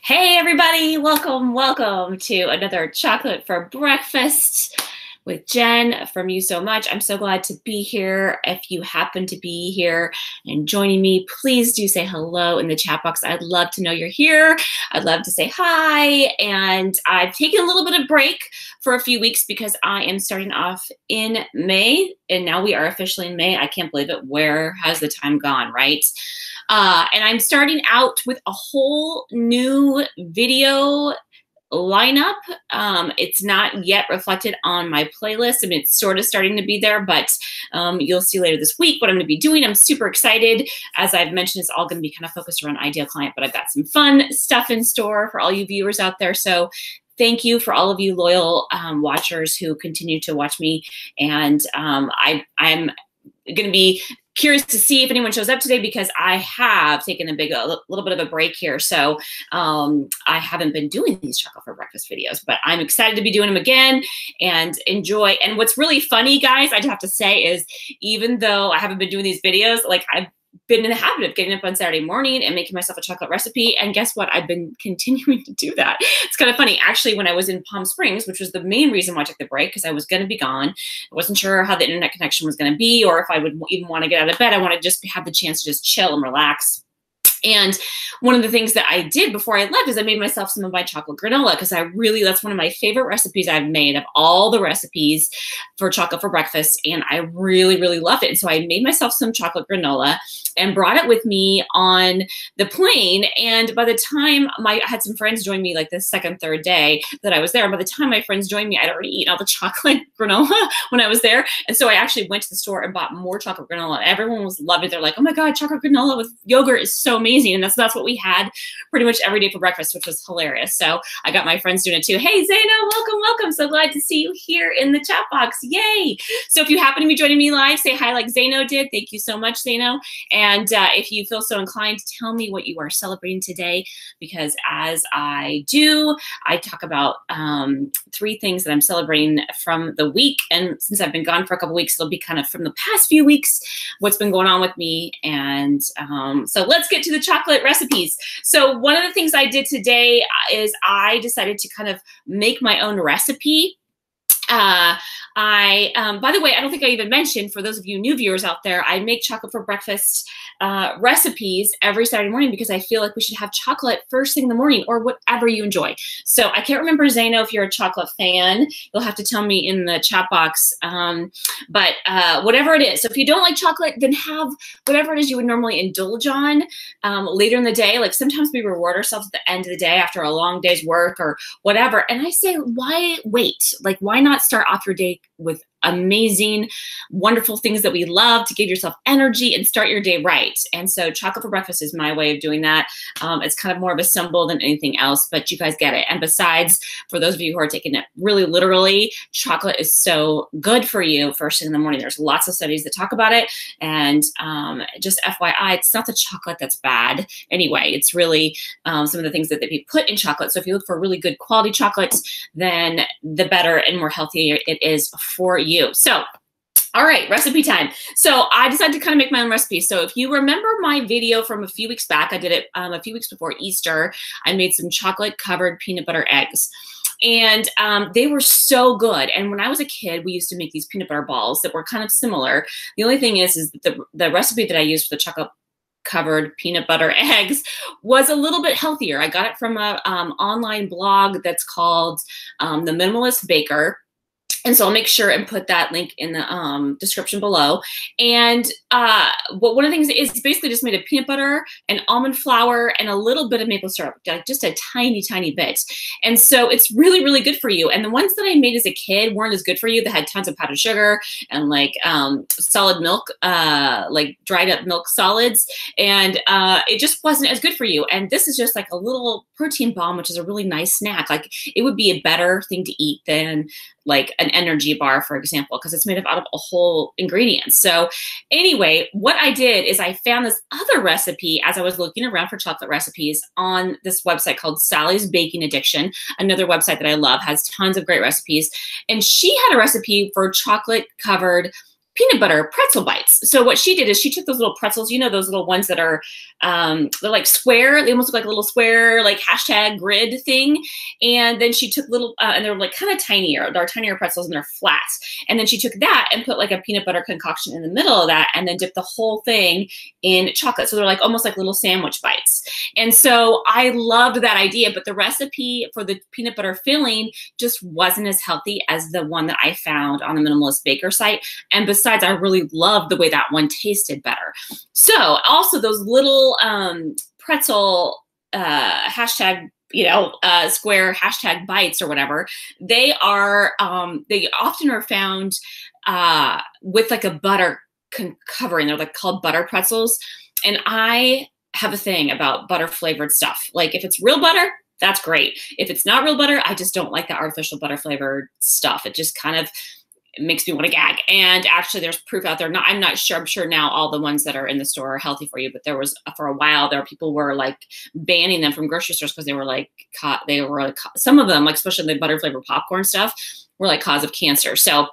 Hey everybody, welcome to another chocolate for breakfast with Jen from You So Much. I'm so glad to be here. If you happen to be here and joining me, please do say hello in the chat box. I'd love to know you're here. I'd love to say hi. And I've taken a little bit of break for a few weeks because I am starting off in May, and now we are officially in May. I can't believe it. Where has the time gone, right? And I'm starting out with a whole new video lineup. It's not yet reflected on my playlist. I mean, it's sort of starting to be there, but you'll see later this week what I'm going to be doing. I'm super excited. As I've mentioned, it's all going to be kind of focused around Ideal Client, but I've got some fun stuff in store for all you viewers out there. So thank you for all of you loyal watchers who continue to watch me. And I'm going to be curious to see if anyone shows up today because I have taken a little bit of a break here. So I haven't been doing these chocolate for breakfast videos, but I'm excited to be doing them again and enjoy. And what's really funny, guys, I'd have to say is even though I haven't been doing these videos, like I've been in the habit of getting up on Saturday morning and making myself a chocolate recipe. And guess what? I've been continuing to do that. It's kind of funny. Actually, when I was in Palm Springs, which was the main reason why I took the break, because I was going to be gone. I wasn't sure how the internet connection was going to be or if I would even want to get out of bed. I wanted to just have the chance to just chill and relax. And one of the things that I did before I left is I made myself some of my chocolate granola because that's one of my favorite recipes I've made of all the recipes for chocolate for breakfast. And I really, really love it. And so I made myself some chocolate granola and brought it with me on the plane. And by the time I had some friends join me like the second, third day that I was there, by the time my friends joined me, I'd already eaten all the chocolate granola when I was there. And so I actually went to the store and bought more chocolate granola. Everyone was loving it. They're like, oh my God, chocolate granola with yogurt is so amazing. And that's what we had pretty much every day for breakfast, which was hilarious. So I got my friends doing it too. Hey, Zaino, welcome. So glad to see you here in the chat box. Yay. So if you happen to be joining me live, say hi like Zaino did. Thank you so much, Zaino. And if you feel so inclined, tell me what you are celebrating today, because as I do, I talk about 3 things that I'm celebrating from the week. And since I've been gone for a couple weeks, it'll be kind of from the past few weeks, what's been going on with me. And so let's get to the chocolate recipes. So one of the things I did today is I decided to kind of make my own recipe. By the way, I don't think I even mentioned, for those of you new viewers out there, I make chocolate for breakfast recipes every Saturday morning because I feel like we should have chocolate first thing in the morning or whatever you enjoy. So I can't remember, Zaino, if you're a chocolate fan. You'll have to tell me in the chat box. But whatever it is. So if you don't like chocolate, then have whatever it is you would normally indulge on later in the day. Like sometimes we reward ourselves at the end of the day after a long day's work or whatever. And I say, why wait? Like, why not start off your day with amazing, wonderful things that we love to give yourself energy and start your day right? And so chocolate for breakfast is my way of doing that. It's kind of more of a symbol than anything else, but you guys get it. And besides, for those of you who are taking it really literally, chocolate is so good for you first thing in the morning. There's lots of studies that talk about it. And just FYI, it's not the chocolate that's bad. Anyway, it's really some of the things that they put in chocolate. So if you look for really good quality chocolates, then the better and more healthier it is for you. So, all right, recipe time. So I decided to kind of make my own recipe. So if you remember my video from a few weeks back, I did it a few weeks before Easter. I made some chocolate covered peanut butter eggs. And they were so good. And when I was a kid, we used to make these peanut butter balls that were kind of similar. The only thing is the recipe that I used for the chocolate covered peanut butter eggs was a little bit healthier. I got it from a online blog that's called The Minimalist Baker. And so I'll make sure and put that link in the description below. And but one of the things is basically just made of peanut butter and almond flour and a little bit of maple syrup, like just a tiny, tiny bit. And so it's really, really good for you. And the ones that I made as a kid weren't as good for you. They had tons of powdered sugar and like solid milk, like dried up milk solids. And it just wasn't as good for you. And this is just like a little protein bomb, which is a really nice snack. Like it would be a better thing to eat than like an energy bar, for example, because it's made out of a whole ingredient. So anyway, what I did is I found this other recipe as I was looking around for chocolate recipes on this website called Sally's Baking Addiction, another website that I love, has tons of great recipes. And she had a recipe for chocolate covered peanut butter pretzel bites. So what she did is she took those little pretzels, you know, those little ones that are, they're like square, they almost look like a little square, like hashtag grid thing. And then she took little, and they're like kind of tinier, they're tinier pretzels and they're flat. And then she took that and put like a peanut butter concoction in the middle of that and then dipped the whole thing in chocolate. So they're like almost like little sandwich bites. And so I loved that idea, but the recipe for the peanut butter filling just wasn't as healthy as the one that I found on the Minimalist Baker site. And besides, I really loved the way that one tasted better. So also those little pretzel hashtag, you know, square hashtag bites or whatever, they are, they often are found with like a butter covering. They're like called butter pretzels. And I have a thing about butter flavored stuff. Like if it's real butter, that's great. If it's not real butter, I just don't like the artificial butter flavored stuff. It just kind of makes me want to gag. And actually there's proof out there. I'm not sure. I'm sure now all the ones that are in the store are healthy for you, but there was for a while there people were like banning them from grocery stores because they were like some of them, like especially the butter flavored popcorn stuff, were like cause of cancer. So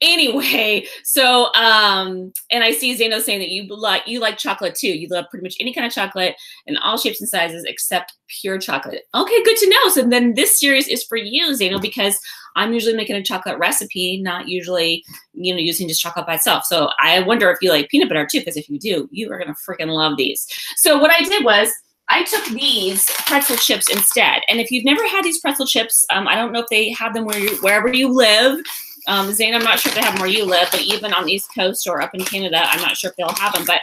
anyway, so, and I see Zeno saying that you like chocolate too. You love pretty much any kind of chocolate in all shapes and sizes except pure chocolate. Okay, good to know. So then this series is for you, Zeno, because I'm usually making a chocolate recipe, not usually, you know, using just chocolate by itself. So I wonder if you like peanut butter too, because if you do, you are going to freaking love these. So what I did was I took these pretzel chips instead. And if you've never had these pretzel chips, I don't know if they have them wherever you live. Zane, I'm not sure if they have them where you live, but even on the East Coast or up in Canada, I'm not sure if they'll have them, but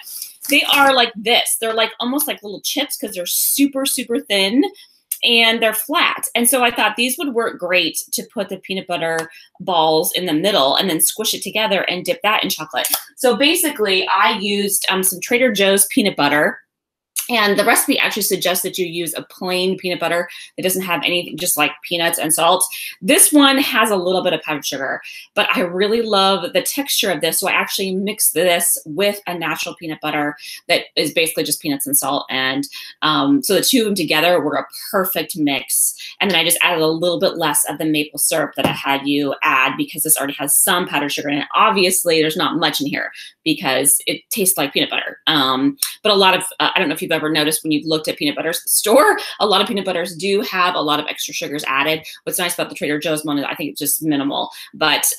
they are like this. They're like almost like little chips because they're super, super thin and they're flat. And so I thought these would work great to put the peanut butter balls in the middle and then squish it together and dip that in chocolate. So basically I used some Trader Joe's peanut butter. And the recipe actually suggests that you use a plain peanut butter that doesn't have anything, just like peanuts and salt. This one has a little bit of powdered sugar, but I really love the texture of this. So I actually mixed this with a natural peanut butter that is basically just peanuts and salt. And so the two of them together were a perfect mix. And then I just added a little bit less of the maple syrup that I had you add because this already has some powdered sugar in it. Obviously, there's not much in here because it tastes like peanut butter. But a lot of, I don't know if you've ever noticed when you've looked at peanut butters at the store, a lot of peanut butters do have a lot of extra sugars added. What's nice about the Trader Joe's one is I think it's just minimal. But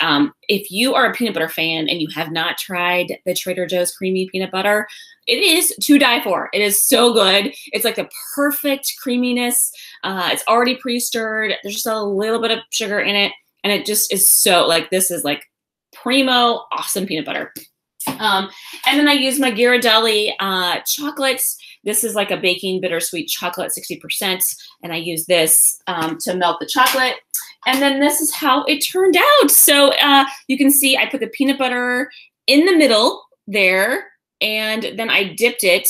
if you are a peanut butter fan and you have not tried the Trader Joe's creamy peanut butter, it is to die for. It is so good. It's like the perfect creaminess. It's already pre-stirred. There's just a little bit of sugar in it. And it just is so like, this is like primo awesome peanut butter. And then I use my Ghiradelli chocolates. This is like a baking bittersweet chocolate, 60%. And I use this to melt the chocolate. And then this is how it turned out. So you can see I put the peanut butter in the middle there. And then I dipped it.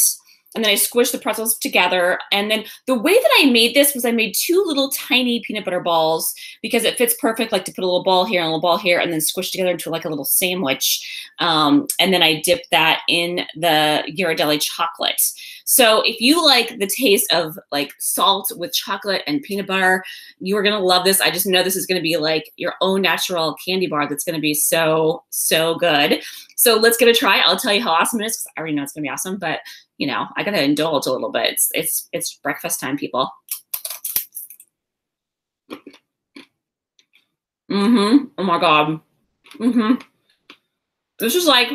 And then I squished the pretzels together. And then the way that I made this was I made two little tiny peanut butter balls because it fits perfect, like to put a little ball here and a little ball here and then squish together into like a little sandwich. And then I dipped that in the Ghiradelli chocolate. So if you like the taste of like salt with chocolate and peanut butter, you are going to love this. I just know this is going to be like your own natural candy bar that's going to be so, so good. So let's give it a try. I'll tell you how awesome it is because I already know it's going to be awesome, but you know, I got to indulge a little bit. It's breakfast time, people. Oh my God. This is like,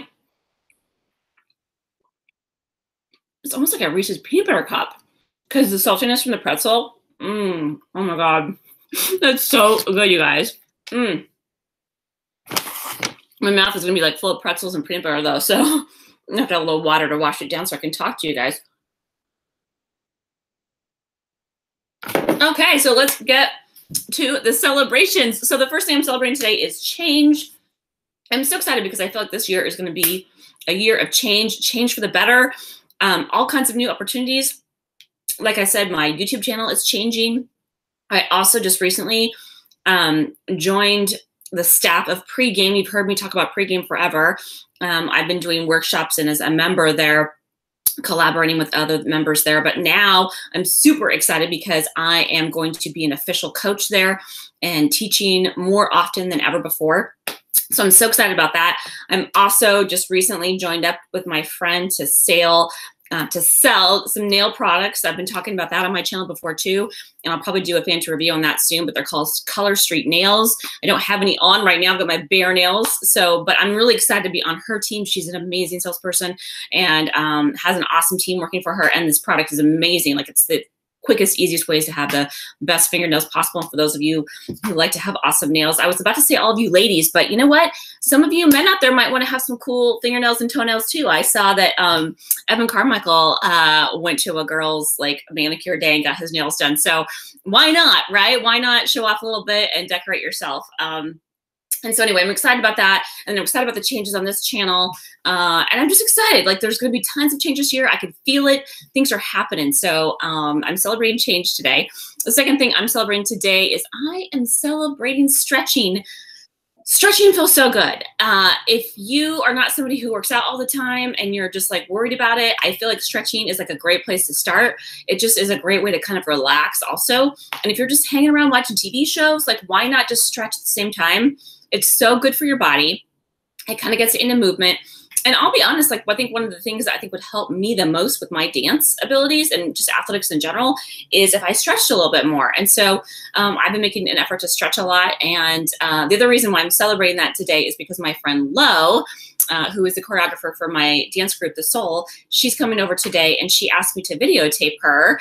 it's almost like a Reese's peanut butter cup because the saltiness from the pretzel. Oh my God. That's so good, you guys. My mouth is going to be like full of pretzels and peanut butter though. So I have to have a little water to wash it down so I can talk to you guys. Okay, so let's get to the celebrations. So the first thing I'm celebrating today is change. I'm so excited because I feel like this year is going to be a year of change for the better. All kinds of new opportunities. Like I said, my YouTube channel is changing. I also just recently joined the staff of Pregame. You've heard me talk about Pregame forever. I've been doing workshops and as a member there, collaborating with other members there. But now I'm super excited because I am going to be an official coach there and teaching more often than ever before. So I'm so excited about that. I'm also just recently joined up with my friend to sell some nail products. I've been talking about that on my channel before too, and I'll probably do a fancy review on that soon, but they're called Color Street Nails. I don't have any on right now. I've got my bare nails. So, but I'm really excited to be on her team. She's an amazing salesperson and has an awesome team working for her. And this product is amazing. Like, it's the quickest, easiest ways to have the best fingernails possible. And for those of you who like to have awesome nails, I was about to say all of you ladies, but you know what? Some of you men out there might want to have some cool fingernails and toenails too. I saw that Evan Carmichael went to a girl's like manicure day and got his nails done. So why not, right? Why not show off a little bit and decorate yourself? And so anyway, I'm excited about that. And I'm excited about the changes on this channel. And I'm just excited. Like, there's going to be tons of changes here. I can feel it. Things are happening. So I'm celebrating change today. The second thing I'm celebrating today is I am celebrating stretching. Stretching feels so good. If you are not somebody who works out all the time and you're just like worried about it, I feel like stretching is like a great place to start. It just is a great way to kind of relax also. And if you're just hanging around watching TV shows, like, why not just stretch at the same time? It's so good for your body. It kind of gets into movement. And I'll be honest, like, I think one of the things that I think would help me the most with my dance abilities and just athletics in general is if I stretched a little bit more. And so I've been making an effort to stretch a lot. And the other reason why I'm celebrating that today is because my friend Leaux, who is the choreographer for my dance group, The Soul, she's coming over today, and she asked me to videotape her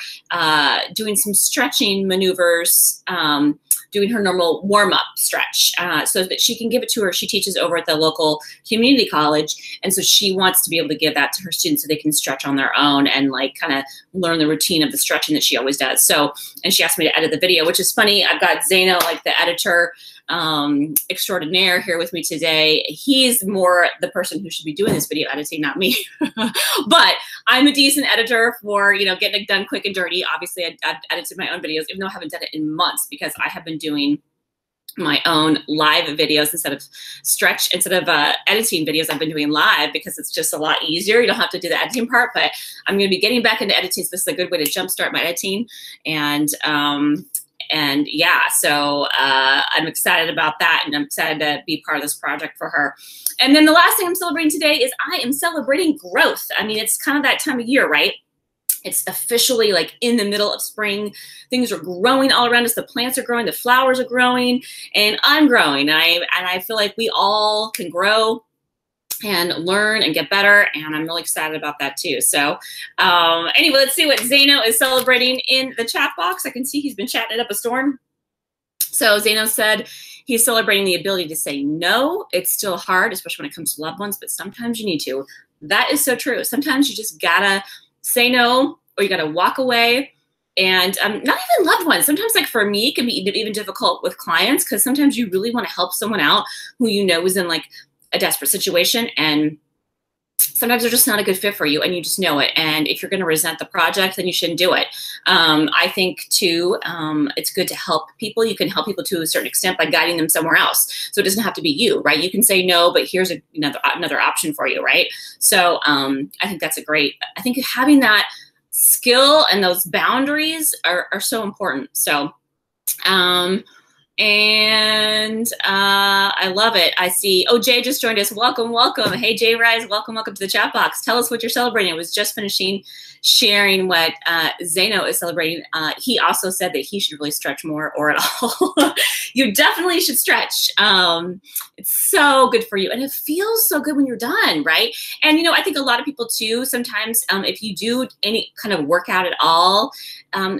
doing some stretching maneuvers, doing her normal warm-up stretch so that she can give it to her. She teaches over at the local community college, and so she wants to be able to give that to her students so they can stretch on their own and like kind of learn the routine of the stretching that she always does. So, and she asked me to edit the video, which is funny. I've got Zeno, like the editor extraordinaire, here with me today. He's more the person who should be doing this video editing, not me. But I'm a decent editor for, you know, getting it done quick and dirty. Obviously, I've edited my own videos, even though I haven't done it in months, because I have been doing my own live videos instead of editing videos. I've been doing live because it's just a lot easier. You don't have to do the editing part, but I'm going to be getting back into editing. So this is a good way to jumpstart my editing. And yeah, so I'm excited about that, and I'm excited to be part of this project for her. And then the last thing I'm celebrating today is I am celebrating growth. I mean, it's kind of that time of year, right? It's officially like in the middle of spring. Things are growing all around us. The plants are growing, the flowers are growing, and I'm growing. And I feel like we all can grow and learn and get better, and I'm really excited about that too. So anyway, let's see what Zeno is celebrating in the chat box. I can see he's been chatting it up a storm. So Zeno said he's celebrating the ability to say no. It's still hard, especially when it comes to loved ones, but sometimes you need to. That is so true. Sometimes you just gotta say no, or you gotta walk away. And not even loved ones. Sometimes, like for me, it can be even difficult with clients, because sometimes you really want to help someone out who you know is in like a desperate situation, and sometimes they're just not a good fit for you, and you just know it. And if you're going to resent the project, then you shouldn't do it. I think too, it's good to help people. You can help people to a certain extent by guiding them somewhere else. So it doesn't have to be you, right? You can say no, but here's another option for you, right? So I think that's I think having that skill and those boundaries are so important. So I love it. I see, oh, Jay just joined us. Welcome, welcome. Hey, J-Ryze, welcome to the chat box. Tell us what you're celebrating. I was just finishing sharing what Zeno is celebrating. He also said that he should really stretch more, or at all. You definitely should stretch. It's so good for you, and it feels so good when you're done, right? And, you know, I think a lot of people too, sometimes if you do any kind of workout at all,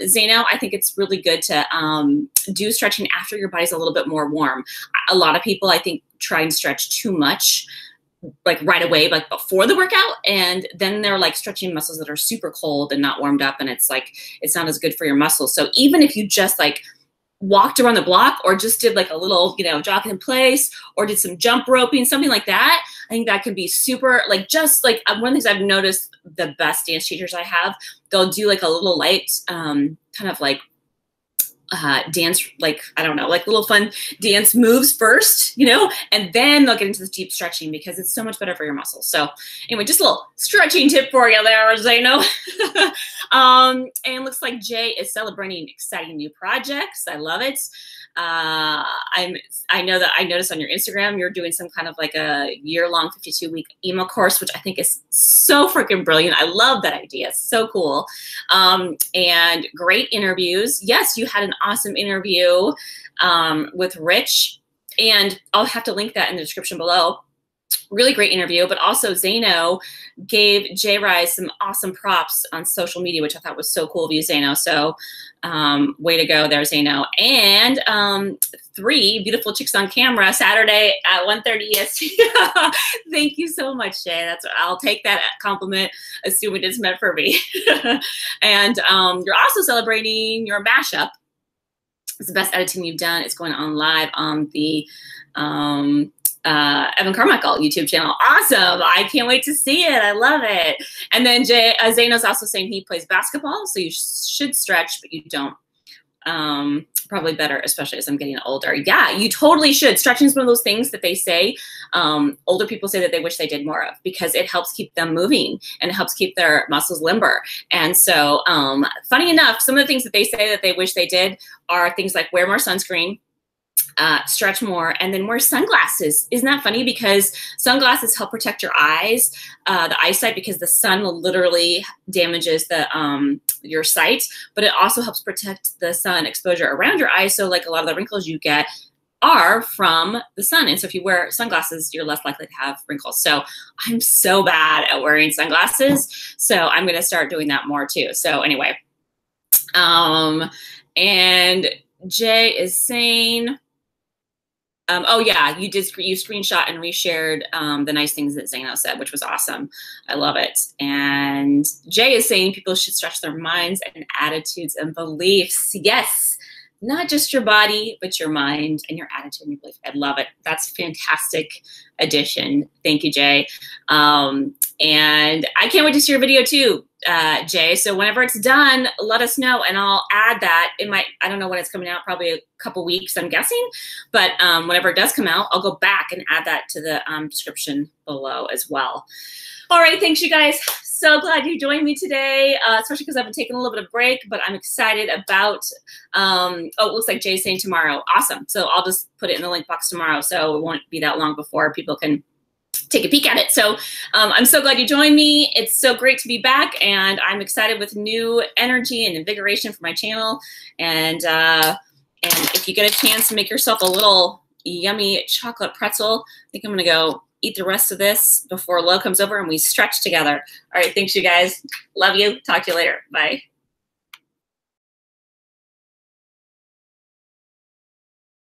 Zeno, I think it's really good to do stretching after your body's a little bit more warm. A lot of people, I think, try and stretch too much, like right away, like before the workout, and then they're like stretching muscles that are super cold and not warmed up, and it's like, it's not as good for your muscles. So even if you just like walked around the block, or just did like a little, you know, jogging in place, or did some jump roping, something like that, I think that could be super, like, just like one of the things I've noticed, the best dance teachers I have, they'll do like a little light kind of like dance, like, I don't know, like little fun dance moves first, you know, and then they'll get into the deep stretching, because it's so much better for your muscles. So anyway, just a little stretching tip for you there, Zeno. And it looks like Jay is celebrating exciting new projects. I love it. I know that I noticed on your Instagram you're doing some kind of like a year-long 52-week email course, which I think is so freaking brilliant. I love that idea. So cool. And great interviews. Yes, you had an awesome interview with Rich, and I'll have to link that in the description below. Really great interview, but also Zaino gave J-Ryze some awesome props on social media, which I thought was so cool of you, Zaino. So way to go there, Zaino. And 3 beautiful chicks on camera Saturday at 1:30 EST. Thank you so much, Jay. I'll take that compliment, assuming it's meant for me. And you're also celebrating your mashup. It's the best editing you've done. It's going on live on the Evan Carmichael YouTube channel. Awesome. I can't wait to see it. I love it. And then Zaino's also saying he plays basketball, so you should stretch, but you don't. Probably better, especially as I'm getting older. Yeah, you totally should. Stretching is one of those things that they say, older people say that they wish they did more of, because it helps keep them moving and it helps keep their muscles limber. And so funny enough, some of the things that they say that they wish they did are things like wear more sunscreen, stretch more, and then wear sunglasses. Isn't that funny? Because sunglasses help protect your eyes, the eyesight, because the sun literally damages the your sight, but it also helps protect the sun exposure around your eyes. So like a lot of the wrinkles you get are from the sun. And so if you wear sunglasses, you're less likely to have wrinkles. So I'm so bad at wearing sunglasses. So I'm going to start doing that more too. So anyway, and Jay is saying, oh yeah, you screenshot and reshared the nice things that Zaino said, which was awesome. I love it. And Jay is saying people should stretch their minds and attitudes and beliefs. Yes, not just your body, but your mind and your attitude and your belief. I love it. That's a fantastic addition. Thank you, Jay. And I can't wait to see your video too, Jay. So whenever it's done, let us know and I'll add that. It might, I don't know when it's coming out, probably a couple weeks, I'm guessing. But whenever it does come out, I'll go back and add that to the description below as well. All right, thanks you guys. So glad you joined me today, especially because I've been taking a little bit of break, but I'm excited about, oh, it looks like Jay's saying tomorrow. Awesome. So I'll just put it in the link box tomorrow, so it won't be that long before people can take a peek at it. So I'm so glad you joined me. It's so great to be back, and I'm excited with new energy and invigoration for my channel. And if you get a chance to make yourself a little yummy chocolate pretzel, I think I'm gonna go eat the rest of this before Leaux comes over and we stretch together. All right, thanks you guys. Love you. Talk to you later. Bye.